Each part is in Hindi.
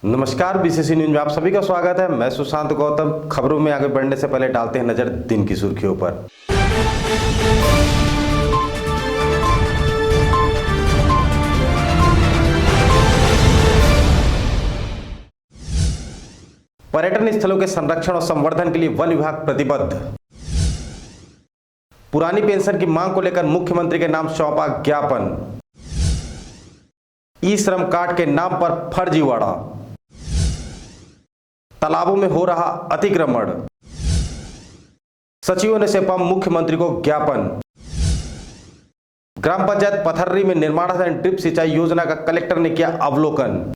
नमस्कार, बीसीसी न्यूज में आप सभी का स्वागत है। मैं सुशांत गौतम। खबरों में आगे बढ़ने से पहले डालते हैं नजर दिन की सुर्खियों पर। पर्यटन स्थलों के संरक्षण और संवर्धन के लिए वन विभाग प्रतिबद्ध। पुरानी पेंशन की मांग को लेकर मुख्यमंत्री के नाम सौंपा ज्ञापन। ई श्रम कार्ड के नाम पर फर्जीवाड़ा। तालाबों में हो रहा अतिक्रमण। सचिवों ने सौंपा मुख्यमंत्री को ज्ञापन। ग्राम पंचायत पथर्री में निर्माणाधीन ड्रिप सिंचाई योजना का कलेक्टर ने किया अवलोकन।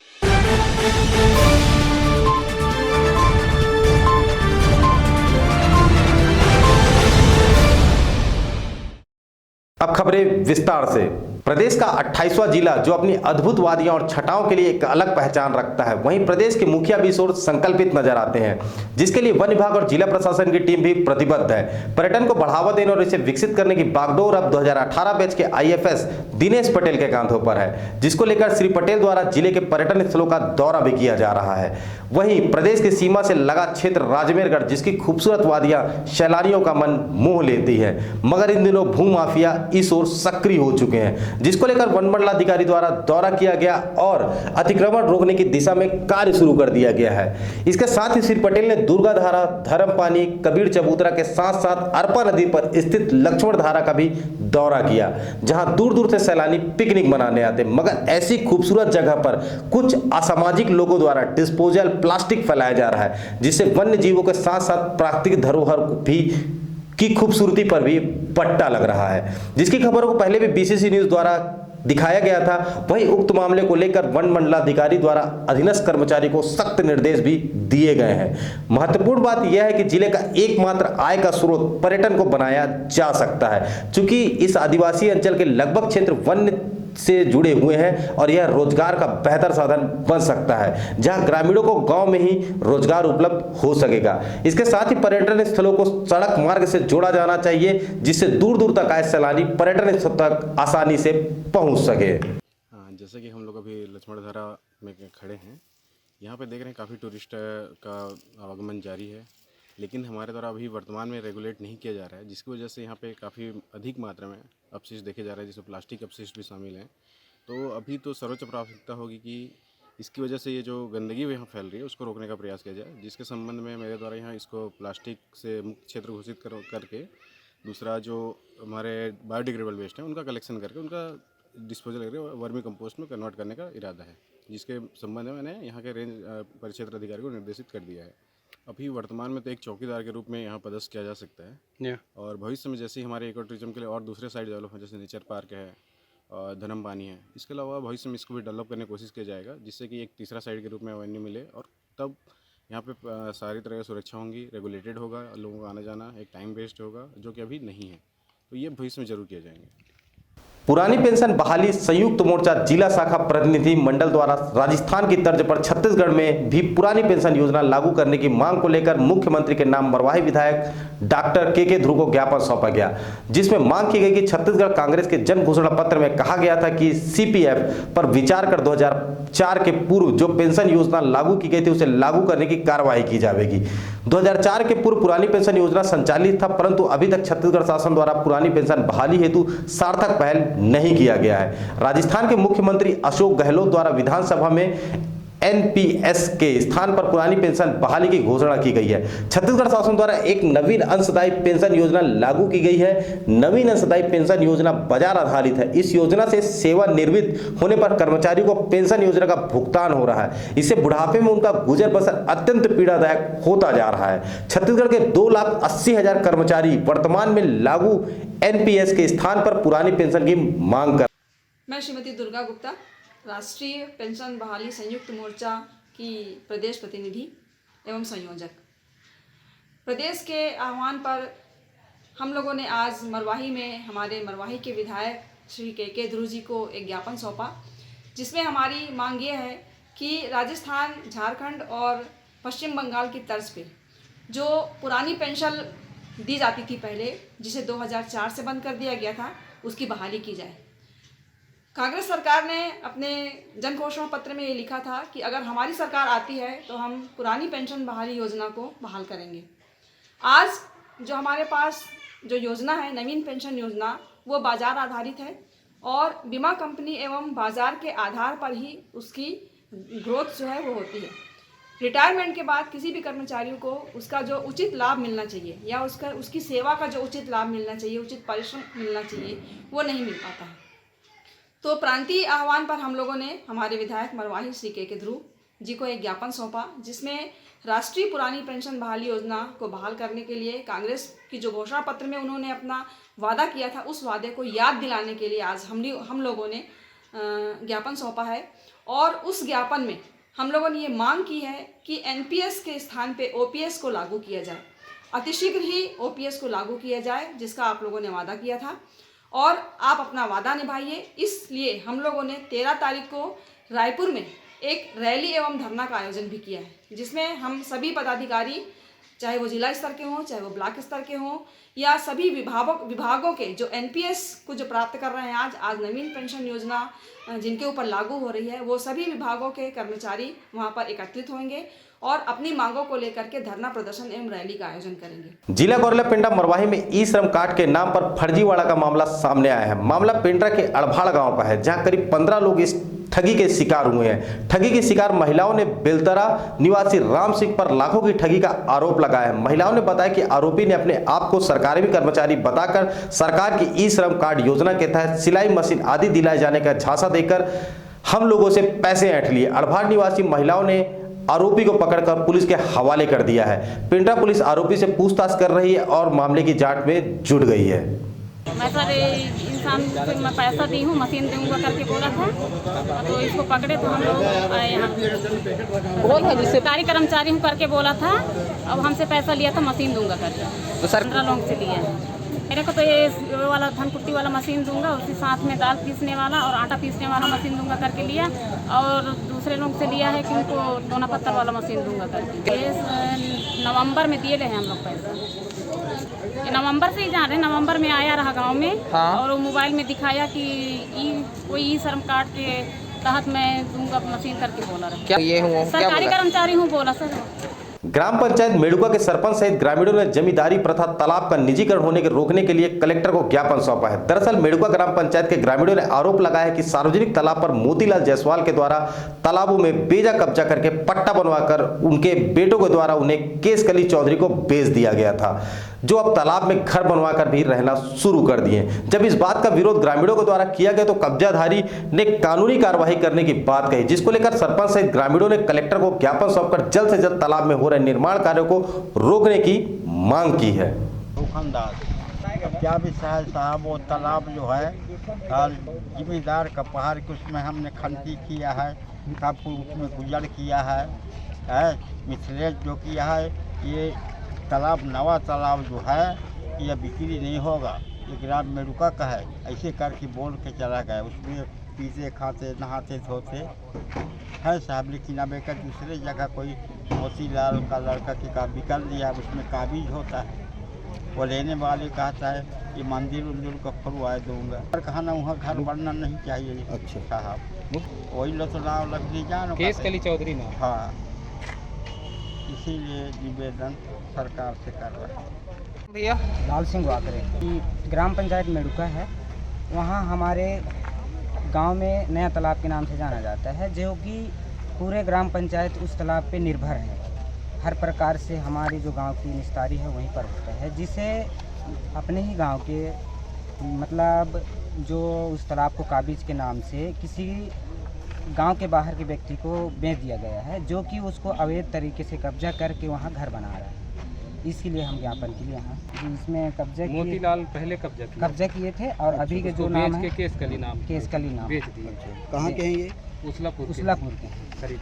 अब खबरें विस्तार से। प्रदेश का 28वां जिला जो अपनी अद्भुत वादियां और छटाओं के लिए एक अलग पहचान रखता है, वहीं प्रदेश के मुखिया भी इस ओर संकल्पित नजर आते हैं, जिसके लिए वन विभाग और जिला प्रशासन की टीम भी प्रतिबद्ध है। पर्यटन को बढ़ावा देने और इसे विकसित करने की बागडोर अब 2018 बैच के आईएफएस दिनेश पटेल के कांधों पर है, जिसको लेकर श्री पटेल द्वारा जिले के पर्यटन स्थलों का दौरा भी किया जा रहा है। वहीं प्रदेश की सीमा से लगा क्षेत्र राजमेरगढ़, जिसकी खूबसूरत वादियां सैलानियों का मन मोह लेती है, मगर इन दिनों भू माफिया इस ओर सक्रिय हो चुके हैं, जिसको लेकर वन मंडलाधिकारी द्वारा दौरा किया गया और अतिक्रमण रोकने की दिशा में कार्य शुरू कर दिया गया है। इसके साथ ही श्री पटेल ने दुर्गा धारा, धर्मपानी, कबीर चबूतरा के साथ साथ अरपा नदी पर स्थित लक्ष्मण धारा का भी दौरा किया, जहां दूर दूर से सैलानी पिकनिक मनाने आते, मगर ऐसी खूबसूरत जगह पर कुछ असामाजिक लोगों द्वारा डिस्पोजल प्लास्टिक फैलाया जा रहा है, जिससे वन्य जीवों के साथ साथ प्राकृतिक धरोहर भी की खूबसूरती पर भी पट्टा लग रहा है, जिसकी खबरों को पहले भी बीसीसी न्यूज द्वारा दिखाया गया था। वहीं उक्त मामले को लेकर वन मंडलाधिकारी द्वारा अधीनस्थ कर्मचारी को सख्त निर्देश भी दिए गए हैं। महत्वपूर्ण बात यह है कि जिले का एकमात्र आय का स्रोत पर्यटन को बनाया जा सकता है, क्योंकि इस आदिवासी अंचल के लगभग क्षेत्र वन्य से जुड़े हुए हैं और यह रोजगार का बेहतर साधन बन सकता है, जहां ग्रामीणों को गांव में ही रोजगार उपलब्ध हो सकेगा। इसके साथ ही पर्यटन स्थलों को सड़क मार्ग से जोड़ा जाना चाहिए, जिससे दूर दूर तक आए सैलानी पर्यटन स्थल तक आसानी से पहुंच सके। हाँ, जैसे कि हम लोग अभी लक्ष्मण धारा में खड़े हैं, यहाँ पे देख रहे हैं काफ़ी टूरिस्ट का आवागमन जारी है, लेकिन हमारे द्वारा अभी वर्तमान में रेगुलेट नहीं किया जा रहा है, जिसकी वजह से यहाँ पे काफ़ी अधिक मात्रा में अपशिष्ट देखे जा रहे हैं, जिसमें प्लास्टिक अपशिष्ट भी शामिल हैं। तो अभी तो सर्वोच्च प्राथमिकता होगी कि इसकी वजह से ये जो गंदगी यहाँ फैल रही है उसको रोकने का प्रयास किया जाए, जिसके संबंध में मेरे द्वारा यहाँ इसको प्लास्टिक से मुक्त क्षेत्र घोषित करके दूसरा जो हमारे बायोडिग्रेडेबल वेस्ट है उनका कलेक्शन करके उनका डिस्पोजल करके वर्मी कंपोस्ट में कन्वर्ट करने का इरादा है, जिसके संबंध में मैंने यहाँ के रेंज परिक्षेत्र अधिकारी को निर्देशित कर दिया है। अभी वर्तमान में तो एक चौकीदार के रूप में यहाँ पदस्थ किया जा सकता है और भविष्य में जैसे ही हमारे इको टूरिज्म के लिए और दूसरे साइड डेवलप हैं, जैसे नेचर पार्क है और धर्मपानी है, इसके अलावा भविष्य में इसको भी डेवलप करने की कोशिश किया जाएगा, जिससे कि एक तीसरा साइड के रूप में एवेन्यू मिले और तब यहाँ पे सारी तरह की सुरक्षा होंगी, रेगुलेटेड होगा, लोगों का आना जाना एक टाइम वेस्ट होगा, जो कि अभी नहीं है, तो ये भविष्य में जरूर किए जाएंगे। पुरानी पेंशन बहाली संयुक्त मोर्चा जिला शाखा प्रतिनिधि मंडल द्वारा राजस्थान की तर्ज पर छत्तीसगढ़ में भी पुरानी पेंशन योजना लागू करने की मांग को लेकर मुख्यमंत्री के नाम मरवाही विधायक डॉक्टर के ध्रुव को ज्ञापन सौंपा गया, जिसमें मांग की गई कि छत्तीसगढ़ कांग्रेस के जन घोषणा पत्र में कहा गया था कि सीपीएफ पर विचार कर 2004 के पूर्व जो पेंशन योजना लागू की गई थी उसे लागू करने की कार्रवाई की जाएगी। 2004 के पूर्व पुरानी पेंशन योजना संचालित था, परंतु अभी तक छत्तीसगढ़ शासन द्वारा पुरानी पेंशन बहाली हेतु सार्थक पहल नहीं किया गया है। राजस्थान के मुख्यमंत्री अशोक गहलोत द्वारा विधानसभा में एनपीएस के स्थान पर पुरानी पेंशन बहाली की घोषणा की गई है। छत्तीसगढ़ शासन द्वारा एक नवीन अंशदायी पेंशन योजना लागू की गई है। नवीन अंशदायी पेंशन योजना बाजार आधारित है। इस योजना से सेवानिवृत्त होने पर कर्मचारियों को पेंशन योजना का भुगतान हो रहा है। इससे बुढ़ापे में उनका गुजर बसर अत्यंत पीड़ादायक होता जा रहा है। छत्तीसगढ़ के 2,80,000 कर्मचारी वर्तमान में लागू एनपीएस के स्थान पर पुरानी पेंशन की मांग कर। मैं श्रीमती दुर्गा गुप्ता, राष्ट्रीय पेंशन बहाली संयुक्त मोर्चा की प्रदेश प्रतिनिधि एवं संयोजक। प्रदेश के आह्वान पर हम लोगों ने आज मरवाही में हमारे मरवाही के विधायक श्री के ध्रुव जी को एक ज्ञापन सौंपा, जिसमें हमारी मांग ये है कि राजस्थान, झारखंड और पश्चिम बंगाल की तर्ज पे जो पुरानी पेंशन दी जाती थी पहले, जिसे 2004 से बंद कर दिया गया था, उसकी बहाली की जाए। कांग्रेस सरकार ने अपने जन घोषणा पत्र में ये लिखा था कि अगर हमारी सरकार आती है तो हम पुरानी पेंशन बहाली योजना को बहाल करेंगे। आज जो हमारे पास जो योजना है नवीन पेंशन योजना, वो बाजार आधारित है और बीमा कंपनी एवं बाजार के आधार पर ही उसकी ग्रोथ जो है वो होती है। रिटायरमेंट के बाद किसी भी कर्मचारी को उसका जो उचित लाभ मिलना चाहिए या उसकी सेवा का जो उचित लाभ मिलना चाहिए, उचित परिश्रम मिलना चाहिए, वो नहीं मिल पाता है। तो प्रांतीय आह्वान पर हम लोगों ने हमारे विधायक मरवाही श्री के ध्रुव जी को एक ज्ञापन सौंपा, जिसमें राष्ट्रीय पुरानी पेंशन बहाली योजना को बहाल करने के लिए कांग्रेस की जो घोषणा पत्र में उन्होंने अपना वादा किया था, उस वादे को याद दिलाने के लिए आज हम लोगों ने ज्ञापन सौंपा है। और उस ज्ञापन में हम लोगों ने ये मांग की है कि एनपीएस के स्थान पे ओपीएस को लागू किया जाए, अतिशीघ्र ही ओपीएस को लागू किया जाए, जिसका आप लोगों ने वादा किया था और आप अपना वादा निभाइए। इसलिए हम लोगों ने 13 तारीख को रायपुर में एक रैली एवं धरना का आयोजन भी किया है, जिसमें हम सभी पदाधिकारी, चाहे वो जिला स्तर के हों, चाहे वो ब्लॉक स्तर के हों, या सभी विभागों के जो एनपीएस को जो प्राप्त कर रहे हैं आज नवीन पेंशन योजना जिनके ऊपर लागू हो रही है, वो सभी विभागों के कर्मचारी वहां पर एकत्रित होंगे और अपनी मांगों को लेकर के धरना प्रदर्शन एवं रैली का आयोजन करेंगे। जिला गौरला पिंडा मरवाही में ई श्रम कार्ड के नाम पर फर्जीवाड़ा का मामला सामने आया है। मामला पिंडरा के अड़भाड़ गांव का है, जहां करीब 15 लोग इस ठगी के शिकार हुए हैं। ठगी के शिकार महिलाओं ने बेलतरा निवासी राम सिंह पर लाखों की ठगी का आरोप लगाया है। महिलाओं ने बताया कि आरोपी ने अपने आप को सरकारी कर्मचारी बताकर सरकार की ई श्रम कार्ड योजना के तहत सिलाई मशीन आदि दिलाए जाने का झांसा देकर हम लोगों से पैसे ऐंठ लिए। अड़भाड़ निवासी महिलाओं ने आरोपी को पकड़कर पुलिस के हवाले कर दिया है। पिंडरा पुलिस आरोपी से पूछताछ कर रही है और मामले की जांच में जुट गई है। मैं सर इंसान से मैं पैसा दी हूँ, मशीन दूंगा करके बोला था, तो इसको पकड़े तो हम लोग आए यहाँ। सरकारी कर्मचारी हूँ करके बोला था, अब हमसे पैसा लिया था मशीन दूंगा करके, तो 15 लोग से लिया है। मेरे को तो ये वाला धन कुट्टी वाला मशीन दूंगा, उसके साथ में दाल पीसने वाला और आटा पीसने वाला मशीन दूंगा करके लिया, और दूसरे लोग से लिया है कि उनको दोना पत्थर वाला मशीन दूंगा करके। ये नवंबर में दिए गए हैं हम लोग पैसा, ये नवंबर से ही जा रहे हैं। नवंबर में आया रहा गांव में, हाँ। और वो मोबाइल में दिखाया कि कोई ई श्रम कार्ड के तहत मैं दूंगा मशीन करके बोला रहा। क्या ये हूँ सरकारी कर्मचारी हूँ बोला सर। ग्राम पंचायत मेडुका के सरपंच सहित ग्रामीणों ने जमींदारी प्रथा तालाब का निजीकरण होने के रोकने के लिए कलेक्टर को ज्ञापन सौंपा है। दरअसल मेडुका ग्राम पंचायत के ग्रामीणों ने आरोप लगाया है कि सार्वजनिक तालाब पर मोतीलाल जायसवाल के द्वारा तालाबों में बेजा कब्जा करके पट्टा बनवाकर उनके बेटों के द्वारा उन्हें केसकली चौधरी को बेच दिया गया था, जो अब तालाब में घर बनवाकर भी रहना शुरू कर दिए। जब इस बात का विरोध ग्रामीणों के द्वारा किया गया तो कब्जाधारी ने कानूनी कार्रवाई करने की बात कही, जिसको लेकर सरपंच सहित ग्रामीणों ने कलेक्टर को ज्ञापन सौंपकर जल्द से जल्द तालाब में हो रहे निर्माण कार्यों को रोकने की मांग की है। क्या भी साहब वो तालाब जो है जिम्मेदार का पहाड़ के उसमें हमने खनती किया है, काफी उसमें गुजर किया है मिथिलेश जो किया है। ये तालाब नवा तालाब जो है ये बिक्री नहीं होगा, ये ग्राम मेडुका का है, ऐसे करके बोल के चला गया। उसमें पीते खाते नहाते धोते है साहब, लेकिन अब एक दूसरे जगह कोई मोतीलाल का लड़का की काबी कर दिया, उसमें काबिज होता है। वो लेने वाले कहता है ये मंदिर उंदिर का फरवाए दूंगा, और कहना वहाँ घर बनना नहीं चाहिए। अच्छा साहब, वही लो तो नाव लग दी जानो केसकली चौधरी ना। हाँ, इसीलिए निवेदन सरकार से कर रहे हैं। भैया लाल सिंह वाकरे की ग्राम पंचायत मेडुका है, वहाँ हमारे गांव में नया तालाब के नाम से जाना जाता है, जो कि पूरे ग्राम पंचायत उस तालाब पे निर्भर है। हर प्रकार से हमारी जो गांव की निस्तारी है वहीं पर होता है, जिसे अपने ही गांव के मतलब जो उस तालाब को काबिज के नाम से किसी गांव के बाहर के व्यक्ति को बेच दिया गया है, जो कि उसको अवैध तरीके से कब्जा करके वहां घर बना रहा है। इसके लिए हम ज्ञापन के लिए यहाँ इसमें कब्जा मोतीलाल पहले कब्जा किए थे, और अभी के जो नाम है केसकली नाम बेच दिए। कहाँ के हैं ये? उसलापुर के हैं।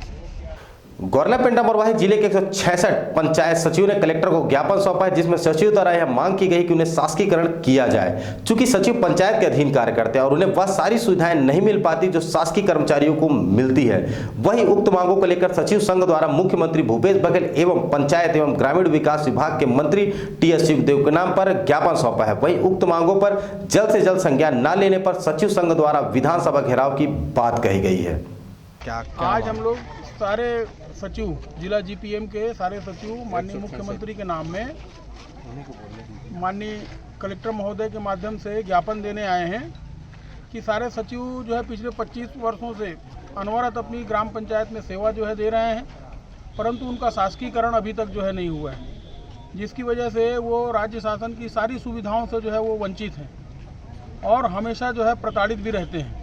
गौरलापेंटा मरवाही जिले के 166 पंचायत सचिव ने कलेक्टर को ज्ञापन सौंपा है, जिसमें सचिव द्वारा यह मांग की गई कि उन्हें शासकीकरण किया जाए। चूंकि सचिव पंचायत के अधीन कार्य करते हैं और उन्हें वह सारी सुविधाएं नहीं मिल पाती जो शासकीय कर्मचारियों को मिलती है। वहीं उक्त मांगों को लेकर सचिव संघ द्वारा मुख्यमंत्री भूपेश बघेल एवं पंचायत एवं ग्रामीण विकास विभाग के मंत्री टी.एस. सिंहदेव के नाम पर ज्ञापन सौंपा है। वहीं उक्त मांगों पर जल्द से जल्द संज्ञान न लेने पर सचिव संघ द्वारा विधानसभा घेराव की बात कही गई है। आज हम लोग सारे सचिव जिला जीपीएम के सारे सचिव माननीय मुख्यमंत्री के नाम में माननीय कलेक्टर महोदय के माध्यम से ज्ञापन देने आए हैं कि सारे सचिव जो है पिछले 25 वर्षों से अनवरत अपनी ग्राम पंचायत में सेवा जो है दे रहे हैं, परंतु उनका शासकीकरण अभी तक जो है नहीं हुआ है, जिसकी वजह से वो राज्य शासन की सारी सुविधाओं से जो है वो वंचित हैं और हमेशा जो है प्रताड़ित भी रहते हैं।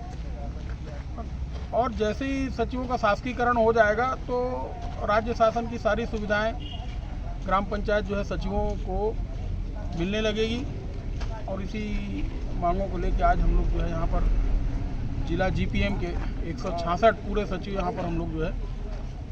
और जैसे ही सचिवों का शासकीकरण हो जाएगा तो राज्य शासन की सारी सुविधाएं ग्राम पंचायत जो है सचिवों को मिलने लगेगी। और इसी मांगों को लेकर आज हम लोग जो है यहाँ पर जिला जीपीएम के 166 पूरे सचिव यहाँ पर हम लोग जो है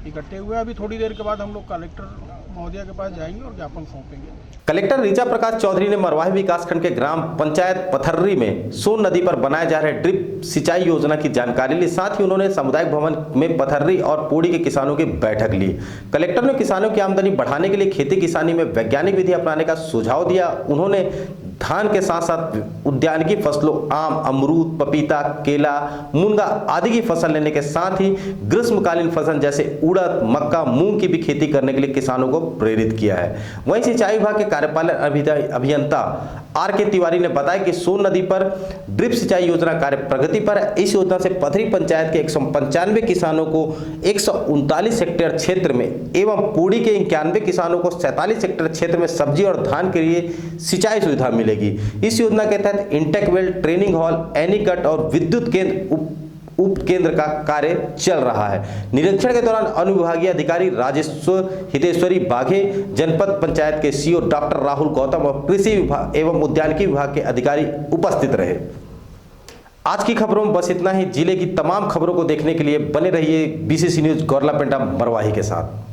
इकट्ठे हुए हैं। अभी थोड़ी देर के बाद हम लोग कलेक्टर महोदया के पास जाएंगे और ज्ञापन सौंपेंगे। कलेक्टर ऋचा प्रकाश चौधरी ने मरवाही विकासखंड के ग्राम पंचायत पथर्री में सोन नदी पर बनाए जा रहे ड्रिप सिंचाई योजना की जानकारी ली। साथ ही उन्होंने सामुदायिक भवन में पथर्री और पोड़ी के किसानों की बैठक ली। कलेक्टर ने किसानों की आमदनी बढ़ाने के लिए खेती किसानी में वैज्ञानिक विधि अपनाने का सुझाव दिया। उन्होंने धान के साथ साथ उद्यानिकी फसलों आम, अमरूद, पपीता, केला, मुनगा आदि की फसल लेने के साथ ही ग्रीष्मकालीन फसल जैसे उड़द, मक्का, मूंग की भी खेती करने के लिए किसानों को प्रेरित किया है। वहीं सिंचाई विभाग के कार्यपालक अभियंता आर.के. तिवारी ने बताया कि सोन नदी पर ड्रिप सिंचाई योजना कार्य प्रगति पर है। इस योजना से पथरी पंचायत के 195 किसानों को 139 हेक्टेयर क्षेत्र में एवं पूड़ी के 91 किसानों को 47 हेक्टेयर क्षेत्र में सब्जी और धान के लिए सिंचाई सुविधा मिलेगी। इस योजना के तहत intake well, training hall, anicut और विद्युत केंद्र उप केंद्र का कार्य चल रहा है। निरीक्षण के दौरान अनुविभागीय अधिकारी हितेश्वरी बाघे, जनपद पंचायत के सीओ डॉक्टर राहुल गौतम और कृषि विभाग एवं उद्यानिकी विभाग के अधिकारी उपस्थित रहे। आज की खबरों में बस इतना ही। जिले की तमाम खबरों को देखने के लिए बने रहिए बीसीसी न्यूज गौरलापेंटा मरवाही के साथ।